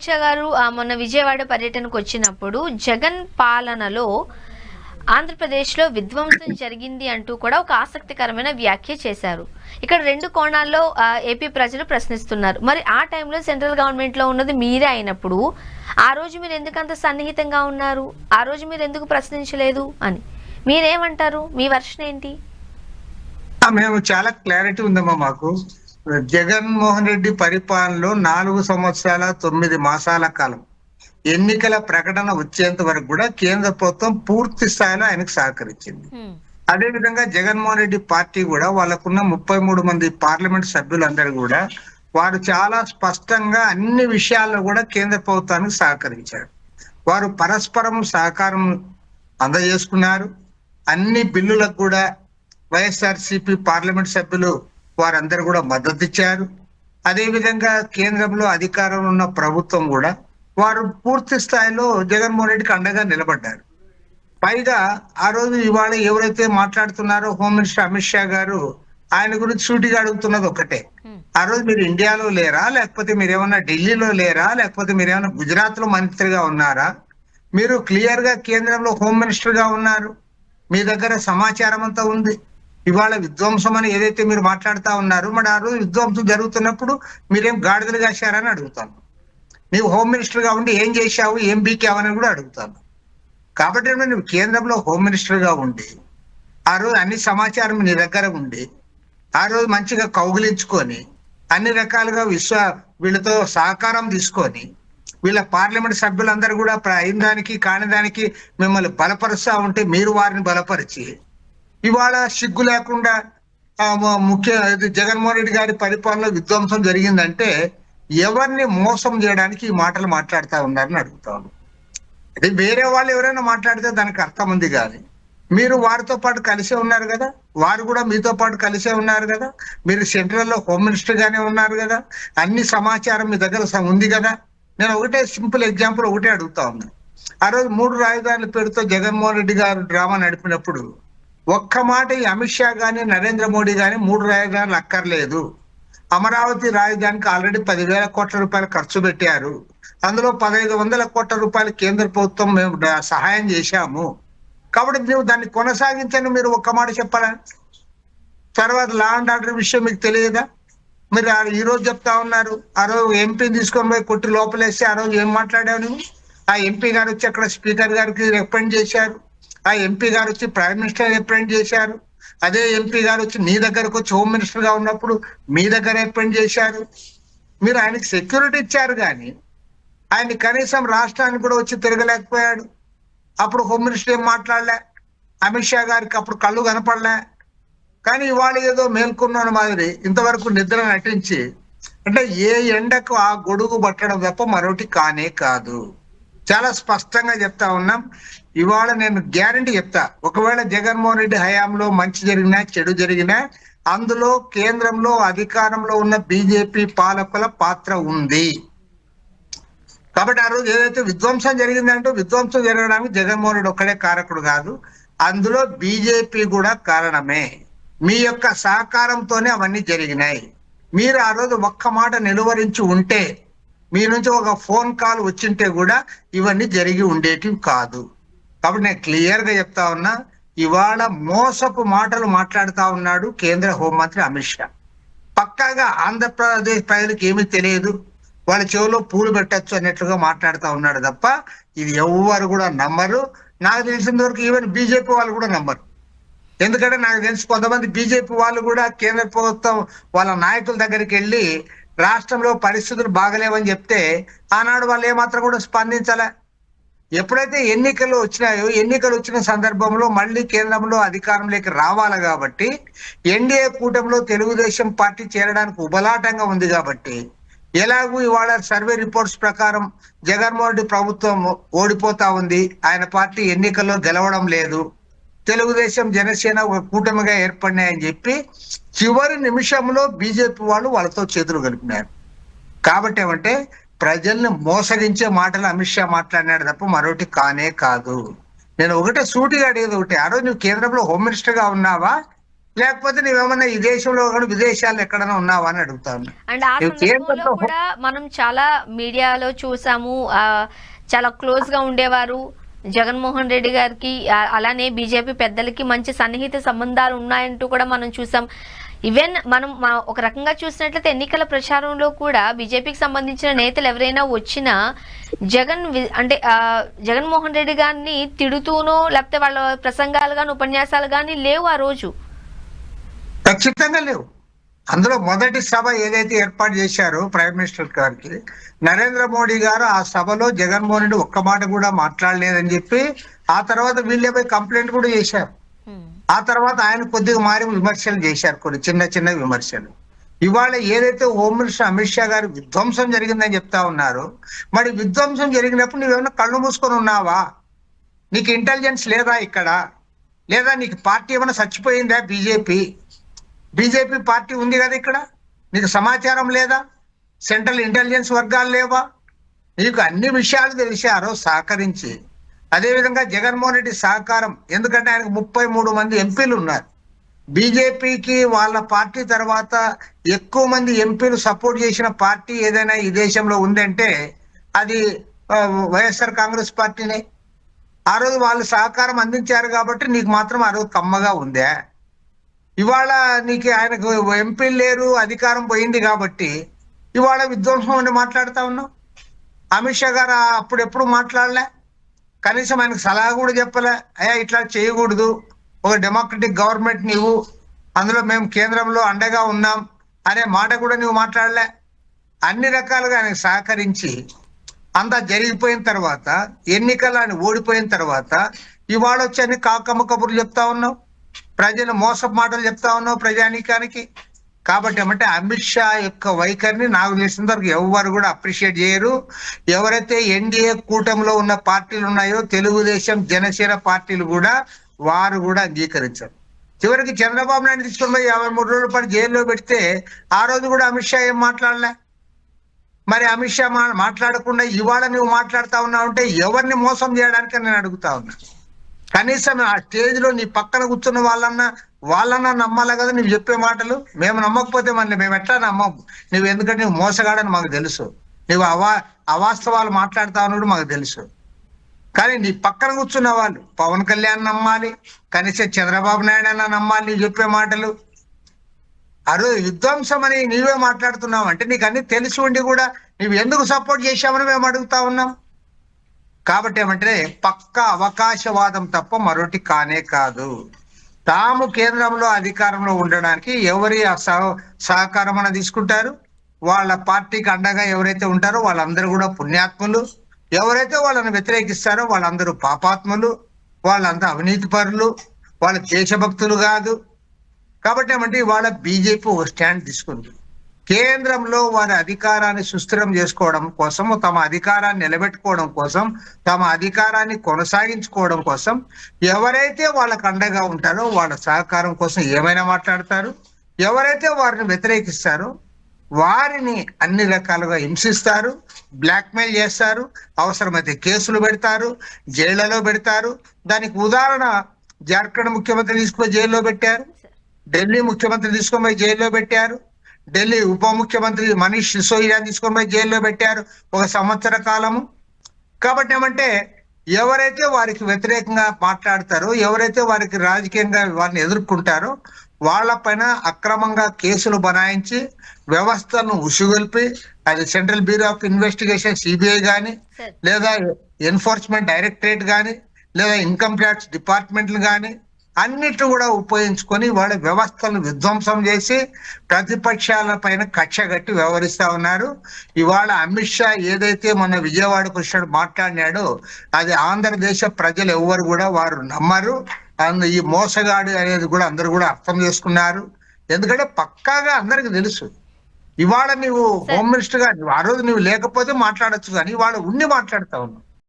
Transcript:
అమిత్ షా గారు మొన్న విజయవాడ పర్యటనకు వచ్చినప్పుడు జగన్ పాలనలో ఆంధ్రప్రదేశ్లో విధ్వంసం జరిగింది అంటూ కూడా ఒక ఆసక్తికరమైన వ్యాఖ్య చేశారు. ఇక్కడ రెండు కోణాల్లో ఏపీ ప్రజలు ప్రశ్నిస్తున్నారు. మరి ఆ టైంలో సెంట్రల్ గవర్నమెంట్లో ఉన్నది మీరే అయినప్పుడు ఆ రోజు మీరు ఎందుకంత సన్నిహితంగా ఉన్నారు, ఆ రోజు మీరు ఎందుకు ప్రశ్నించలేదు అని మీరేమంటారు? మీ వర్షన్ ఏంటి? మేము చాలా క్లారిటీ ఉందమ్మా మాకు. జగన్మోహన్ రెడ్డి పరిపాలనలో 4 సంవత్సరాల 9 మాసాల కాలం ఎన్నికల ప్రకటన వచ్చేంత వరకు కూడా కేంద్ర ప్రభుత్వం పూర్తి స్థాయిలో ఆయనకు సహకరించింది. అదే విధంగా జగన్మోహన్ రెడ్డి పార్టీ కూడా వాళ్ళకున్న 33 మంది పార్లమెంట్ సభ్యులందరూ కూడా వారు చాలా స్పష్టంగా అన్ని విషయాల్లో కూడా కేంద్ర ప్రభుత్వానికి సహకరించారు. వారు పరస్పరం సహకారం అందజేసుకున్నారు. అన్ని బిల్లులకు కూడా వైఎస్ఆర్సీపీ పార్లమెంట్ సభ్యులు వారందరూ కూడా మద్దతు ఇచ్చారు. అదేవిధంగా కేంద్రంలో అధికారంలో ఉన్న ప్రభుత్వం కూడా వారు పూర్తి స్థాయిలో జగన్మోహన్ రెడ్డికి అండగా నిలబడ్డారు. పైగా ఆ రోజు ఇవాళ ఎవరైతే మాట్లాడుతున్నారో హోమ్ మినిస్టర్ అమిత్ షా గారు ఆయన గురించి సూటిగా అడుగుతున్నది ఒకటే, ఆ రోజు మీరు ఇండియాలో లేరా, లేకపోతే మీరేమన్నా ఢిల్లీలో లేరా, లేకపోతే మీరేమన్నా గుజరాత్ లో మంత్రిగా ఉన్నారా? మీరు క్లియర్ గా కేంద్రంలో హోమ్ మినిస్టర్ గా ఉన్నారు, మీ దగ్గర సమాచారం అంతా ఉంది. ఇవాళ విధ్వంసం అని ఏదైతే మీరు మాట్లాడుతా ఉన్నారు, మరి ఆ రోజు విధ్వంసం జరుగుతున్నప్పుడు మీరేం గాడిదలు కాశారని అడుగుతాను. నీవు హోమ్ మినిస్టర్ గా ఉండి ఏం చేశావు, ఏం బీకావని కూడా అడుగుతాను. కాబట్టి నువ్వు కేంద్రంలో హోమ్ మినిస్టర్ గా ఉండి ఆ రోజు అన్ని సమాచారం నీ దగ్గర ఉండి ఆ రోజు మంచిగా కౌగిలించుకొని అన్ని రకాలుగా వీళ్ళతో సహకారం తీసుకొని వీళ్ళ పార్లమెంట్ సభ్యులందరూ కూడా అయిన దానికి కాని దానికి మిమ్మల్ని బలపరుస్తా ఉంటే మీరు వారిని బలపరిచి ఇవాళ సిగ్గు లేకుండా జగన్మోహన్ రెడ్డి గారి పరిపాలనలో విధ్వంసం జరిగిందంటే ఎవరిని మోసం చేయడానికి ఈ మాటలు మాట్లాడుతూ ఉన్నారని అడుగుతాను. అది వేరే వాళ్ళు ఎవరైనా మాట్లాడితే దానికి అర్థం ఉంది, కానీ మీరు వారితో పాటు కలిసే ఉన్నారు కదా, వారు కూడా మీతో పాటు కలిసే ఉన్నారు కదా, మీరు సెంట్రల్ లో హోమ్ మినిస్టర్ గానే ఉన్నారు కదా, అన్ని సమాచారం మీ దగ్గర ఉంది కదా. నేను ఒకటే సింపుల్ ఎగ్జాంపుల్ ఒకటే అడుగుతా ఉన్నా. ఆ రోజు 3 రాజధానుల పేరుతో జగన్మోహన్ రెడ్డి గారు డ్రామా నడిపినప్పుడు ఒక్క మాట ఈ అమిత్ షా గాని నరేంద్ర మోడీ గాని 3 రాజధానులు అక్కర్లేదు, అమరావతి రాజధానికి ఆల్రెడీ 10,000 కోట్ల రూపాయలు ఖర్చు పెట్టారు, అందులో 1,500 కోట్ల రూపాయలు కేంద్ర ప్రభుత్వం మేము సహాయం చేశాము, కాబట్టి నువ్వు దాన్ని కొనసాగించని మీరు ఒక్క మాట చెప్పాలా? తర్వాత లా అండ్ ఆర్డర్ విషయం మీకు తెలియదా? మీరు ఈ రోజు చెప్తా ఉన్నారు, ఆ రోజు ఎంపీని తీసుకొని పోయి కొట్టి లోపలేస్తే ఆ రోజు ఏం మాట్లాడావు నువ్వు? ఆ ఎంపీ గారు వచ్చి అక్కడ స్పీకర్ గారికి రిప్రజెంట్ చేశారు, ఆ ఎంపీ గారు వచ్చి ప్రైమ్ మినిస్టర్ రిప్రజెంట్ చేశారు, అదే ఎంపీ గారు వచ్చి నీ దగ్గరకు వచ్చి హోమ్ మినిస్టర్ గా ఉన్నప్పుడు మీ దగ్గర రిప్రజెంట్ చేశారు. మీరు ఆయనకి సెక్యూరిటీ ఇచ్చారు, కానీ ఆయన కనీసం రాష్ట్రానికి కూడా వచ్చి తిరగలేకపోయాడు. అప్పుడు హోమ్ మినిస్టర్ ఏం మాట్లాడలే, అమిత్ షా గారికి అప్పుడు కళ్ళు కనపడలే. కానీ ఇవాళ ఏదో మేల్కొన్న మాదిరి ఇంతవరకు నిద్ర నటించి, అంటే ఏ ఎండకు ఆ గొడుగు పట్టడం తప్ప మరొకటి కానే కాదు. చాలా స్పష్టంగా చెప్తా ఉన్నాం. ఇవాళ నేను గ్యారంటీ చెప్తా, ఒకవేళ జగన్మోహన్ రెడ్డి హయాంలో మంచి జరిగినా చెడు జరిగినా అందులో కేంద్రంలో అధికారంలో ఉన్న బీజేపీ పాలకుల పాత్ర ఉంది. కాబట్టి ఆ రోజు ఏదైతే విధ్వంసం జరిగిందంటే విధ్వంసం జరగడానికి జగన్మోహన్ రెడ్డి ఒక్కడే కారకుడు కాదు, అందులో బీజేపీ కూడా కారణమే. మీ యొక్క సహకారంతోనే అవన్నీ జరిగినాయి. మీరు ఆ రోజు ఒక్క మాట నిలువరించి ఉంటే, మీ నుంచి ఒక ఫోన్ కాల్ వచ్చింటే కూడా ఇవన్నీ జరిగి ఉండేటివి కాదు. కాబట్టి నేను క్లియర్ గా చెప్తా ఉన్నా, ఇవాళ మోసపు మాటలు మాట్లాడుతా ఉన్నాడు కేంద్ర హోంమంత్రి అమిత్ షా. పక్కాగా ఆంధ్రప్రదేశ్ ప్రజలకు ఏమీ తెలియదు, వాళ్ళ చెవిలో పూలు పెట్టచ్చు అన్నట్లుగా మాట్లాడుతూ ఉన్నాడు తప్ప ఇది ఎవ్వరు కూడా నమ్మరు. నాకు తెలిసినంత వరకు ఈవెన్ బీజేపీ వాళ్ళు కూడా నమ్మరు. ఎందుకంటే నాకు తెలిసి కొంతమంది బీజేపీ వాళ్ళు కూడా కేంద్ర ప్రభుత్వం వాళ్ళ నాయకుల దగ్గరికి వెళ్ళి రాష్ట్రంలో పరిస్థితులు బాగలేవని చెప్తే ఆనాడు వాళ్ళు ఏమాత్రం కూడా స్పందించాల. ఎప్పుడైతే ఎన్నికలు వచ్చినాయో, ఎన్నికలు వచ్చిన సందర్భంలో మళ్ళీ కేంద్రంలో అధికారంలోకి రావాలి కాబట్టి ఎన్డీఏ కూటమిలో తెలుగుదేశం పార్టీ చేరడానికి ఉబలాటంగా ఉంది కాబట్టి ఎలాగూ ఇవాళ సర్వే రిపోర్ట్స్ ప్రకారం జగన్మోహన్ రెడ్డి ప్రభుత్వం ఓడిపోతా ఉంది, ఆయన పార్టీ ఎన్నికల్లో గెలవడం లేదు, తెలుగుదేశం జనసేన ఒక కూటమిగా ఏర్పడినాయని చెప్పి చివరి నిమిషంలో బీజేపీ వాళ్ళు వాళ్ళతో చేతులు కలిపినారు. కాబట్టి ఏమంటే ప్రజల్ని మోసగించే మాటలు అమిత్ షా మాట్లాడినాడు తప్ప మరొకటి కానే కాదు. నేను ఒకటే సూటిగా అడిగేది ఒకటి, ఆ రోజు నువ్వు కేంద్రంలో హోమ్ మినిస్టర్ గా ఉన్నావా, లేకపోతే నువ్వేమన్నా ఈ దేశంలో కానీ విదేశాల్లో ఎక్కడైనా ఉన్నావా అని అడుగుతా ఉన్నా. అండ్ ఆ నువ్వు సందర్భంలో కేంద్రంలో కూడా మనం చాలా మీడియాలో చూసాము, చాలా క్లోజ్ గా ఉండేవారు జగన్మోహన్ రెడ్డి గారికి, అలానే బీజేపీ పెద్దలకి మంచి సన్నిహిత సంబంధాలు ఉన్నాయంటూ కూడా మనం చూసాం. ఈవెన్ మనం ఒక రకంగా చూసినట్లయితే ఎన్నికల ప్రచారంలో కూడా బీజేపీకి సంబంధించిన నేతలు ఎవరైనా వచ్చినా అంటే జగన్మోహన్ రెడ్డి గారిని తిడుతూనో లేకపోతే వాళ్ళ ప్రసంగాలు కానీ ఉపన్యాసాలు కానీ లేవు ఆ రోజు. ఖచ్చితంగా లేవు. అందులో మొదటి సభ ఏదైతే ఏర్పాటు చేశారో ప్రైమ్ మినిస్టర్ గారికి, నరేంద్ర మోడీ గారు ఆ సభలో జగన్మోహన్ రెడ్డి ఒక్క మాట కూడా మాట్లాడలేదని చెప్పి ఆ తర్వాత వీళ్ళపై కంప్లైంట్ కూడా చేశారు. ఆ తర్వాత ఆయన కొద్దిగా మారి విమర్శలు చేశారు, కొన్ని చిన్న చిన్న విమర్శలు. ఇవాళ ఏదైతే హోమ్ మినిస్టర్ అమిత్ షా గారు విధ్వంసం జరిగిందని చెప్తా ఉన్నారు, మరి విధ్వంసం జరిగినప్పుడు నువ్వేమన్నా కళ్ళు మూసుకొని ఉన్నావా? నీకు ఇంటెలిజెన్స్ లేదా ఇక్కడ? లేదా నీకు పార్టీ ఏమైనా చచ్చిపోయిందా? బీజేపీ పార్టీ ఉంది కదా ఇక్కడ, నీకు సమాచారం లేదా? సెంట్రల్ ఇంటెలిజెన్స్ వర్గాలు లేవా? నీకు అన్ని విషయాలు తెలిసారో సహకరించి. అదేవిధంగా జగన్మోహన్ రెడ్డి సహకారం, ఎందుకంటే ఆయనకు 33 మంది ఎంపీలు ఉన్నారు. బీజేపీకి వాళ్ళ పార్టీ తర్వాత ఎక్కువ మంది ఎంపీలు సపోర్ట్ చేసిన పార్టీ ఏదైనా ఈ దేశంలో ఉందంటే అది వైఎస్ఆర్ కాంగ్రెస్ పార్టీనే. ఆ రోజు వాళ్ళు సహకారం అందించారు కాబట్టి నీకు మాత్రం ఆ రోజు కమ్మగా ఉందే. ఇవాళ నీకు ఆయనకు ఎంపీలు లేరు, అధికారం పోయింది కాబట్టి ఇవాళ విధ్వంసం అని మాట్లాడుతా ఉన్నావు. అమిత్ షా గారు అప్పుడు ఎప్పుడు మాట్లాడలే, కనీసం ఆయనకు సలహా కూడా చెప్పలే, అయ్యా ఇట్లా చేయకూడదు, ఒక డెమోక్రటిక్ గవర్నమెంట్ నీవు, అందులో మేము కేంద్రంలో అండగా ఉన్నాం అనే మాట కూడా నువ్వు మాట్లాడలే. అన్ని రకాలుగా ఆయనకు సహకరించి అంతా జరిగిపోయిన తర్వాత, ఎన్నికలు ఆయన ఓడిపోయిన తర్వాత ఇవాళ వచ్చి అన్ని కాకమ్మ కబుర్లు చెప్తా ఉన్నావు, ప్రజలు మోసపు మాటలు చెప్తా ఉన్నావు ప్రజానీకానికి. కాబట్టి ఏమంటే అమిత్ షా యొక్క వైఖరిని నాకు తెలిసిన వరకు ఎవరు కూడా అప్రిషియేట్ చేయరు. ఎవరైతే ఎన్డీఏ కూటమిలో ఉన్న పార్టీలు ఉన్నాయో, తెలుగుదేశం జనసేన పార్టీలు కూడా, వారు కూడా అంగీకరించారు. చివరికి చంద్రబాబు నాయుడు తీసుకొని పోయి 53 రోజుల పాటు జైల్లో పెడితే ఆ రోజు కూడా అమిత్ షా ఏం మాట్లాడలే. మరి అమిత్ షా మాట్లాడకుండా ఇవాళ నువ్వు మాట్లాడుతా ఉన్నావు అంటే ఎవరిని మోసం చేయడానికి నేను అడుగుతా ఉన్నా. కనీసం ఆ స్టేజ్ లో నీ పక్కన కూర్చున్న వాళ్ళన్నా నమ్మాలి కదా నువ్వు చెప్పే మాటలు. మేము నమ్మకపోతే మళ్ళీ మేము ఎట్లా నమ్మము? నువ్వు ఎందుకంటే నువ్వు మోసగాడని మాకు తెలుసు, నువ్వు అవాస్తవాలు మాట్లాడుతా ఉన్నాడు మాకు తెలుసు. కానీ నీ పక్కన కూర్చున్న వాళ్ళు పవన్ కళ్యాణ్ నమ్మాలి, కనీసం చంద్రబాబు నాయుడు అన్న నమ్మాలి నువ్వు చెప్పే మాటలు. అరే విధ్వంసం అని నీవే మాట్లాడుతున్నావు అంటే నీకు అన్ని తెలిసి ఉండి కూడా నువ్వు ఎందుకు సపోర్ట్ చేశామని మేము అడుగుతా ఉన్నాం. కాబట్టి ఏమంటే పక్క అవకాశవాదం తప్ప మరొకటి కానే కాదు. తాము కేంద్రంలో అధికారంలో ఉండడానికి ఎవరి సహకారం అని తీసుకుంటారు, వాళ్ళ పార్టీకి అండగా ఎవరైతే ఉంటారో వాళ్ళందరూ కూడా పుణ్యాత్ములు, ఎవరైతే వాళ్ళని వ్యతిరేకిస్తారో వాళ్ళందరూ పాపాత్ములు, వాళ్ళంతా అవినీతి పరులు, వాళ్ళ దేశభక్తులు కాదు. కాబట్టి ఏమంటే ఇవాళ బీజేపీ ఒక స్టాండ్ తీసుకుంది. కేంద్రంలో వారి అధికారాన్ని సుస్థిరం చేసుకోవడం కోసం, తమ అధికారాన్ని నిలబెట్టుకోవడం కోసం, తమ అధికారాన్ని కొనసాగించుకోవడం కోసం ఎవరైతే వాళ్ళకు అండగా ఉంటారో వాళ్ళ సహకారం కోసం ఏమైనా మాట్లాడతారు. ఎవరైతే వారిని వ్యతిరేకిస్తారో వారిని అన్ని రకాలుగా హింసిస్తారు, బ్లాక్మెయిల్ చేస్తారు, అవసరమైతే కేసులు పెడతారు, జైళ్లలో పెడతారు. దానికి ఉదాహరణ జార్ఖండ్ ముఖ్యమంత్రి తీసుకుపోయి జైల్లో పెట్టారు, ఢిల్లీ ముఖ్యమంత్రి తీసుకొని జైల్లో పెట్టారు, ఢిల్లీ ఉప ముఖ్యమంత్రి మనీష్ సిసోడియాని తీసుకొని పోయి జైల్లో పెట్టారు 1 సంవత్సర కాలము. కాబట్టి ఏమంటే ఎవరైతే వారికి వ్యతిరేకంగా మాట్లాడతారో, ఎవరైతే వారికి రాజకీయంగా వారిని ఎదుర్కొంటారో వాళ్ళపైన అక్రమంగా కేసులు బనాయించి వ్యవస్థను ఉసుగొల్పి, అది central bureau of investigation CBI కానీ, లేదా ఎన్ఫోర్స్మెంట్ డైరెక్టరేట్ కానీ, లేదా ఇన్కమ్ ట్యాక్స్ డిపార్ట్మెంట్లు కానీ అన్నిటి కూడా ఉపయోగించుకొని వాళ్ళ వ్యవస్థలను విధ్వంసం చేసి ప్రతిపక్షాల పైన కక్ష కట్టి వ్యవహరిస్తా ఉన్నారు. ఇవాళ అమిత్ షా ఏదైతే మన విజయవాడకు వచ్చాడు మాట్లాడినాడో అది ఆంధ్రదేశ ప్రజలు ఎవ్వరు కూడా వారు నమ్మరు. ఈ మోసగాడు అనేది కూడా అందరూ కూడా అర్థం చేసుకున్నారు. ఎందుకంటే పక్కాగా అందరికి తెలుసు. ఇవాళ నువ్వు హోమ్ మినిస్టర్ గా ఆ రోజు నువ్వు లేకపోతే మాట్లాడొచ్చు, కానీ ఇవాళ ఉండి మాట్లాడుతా ఉన్నావు.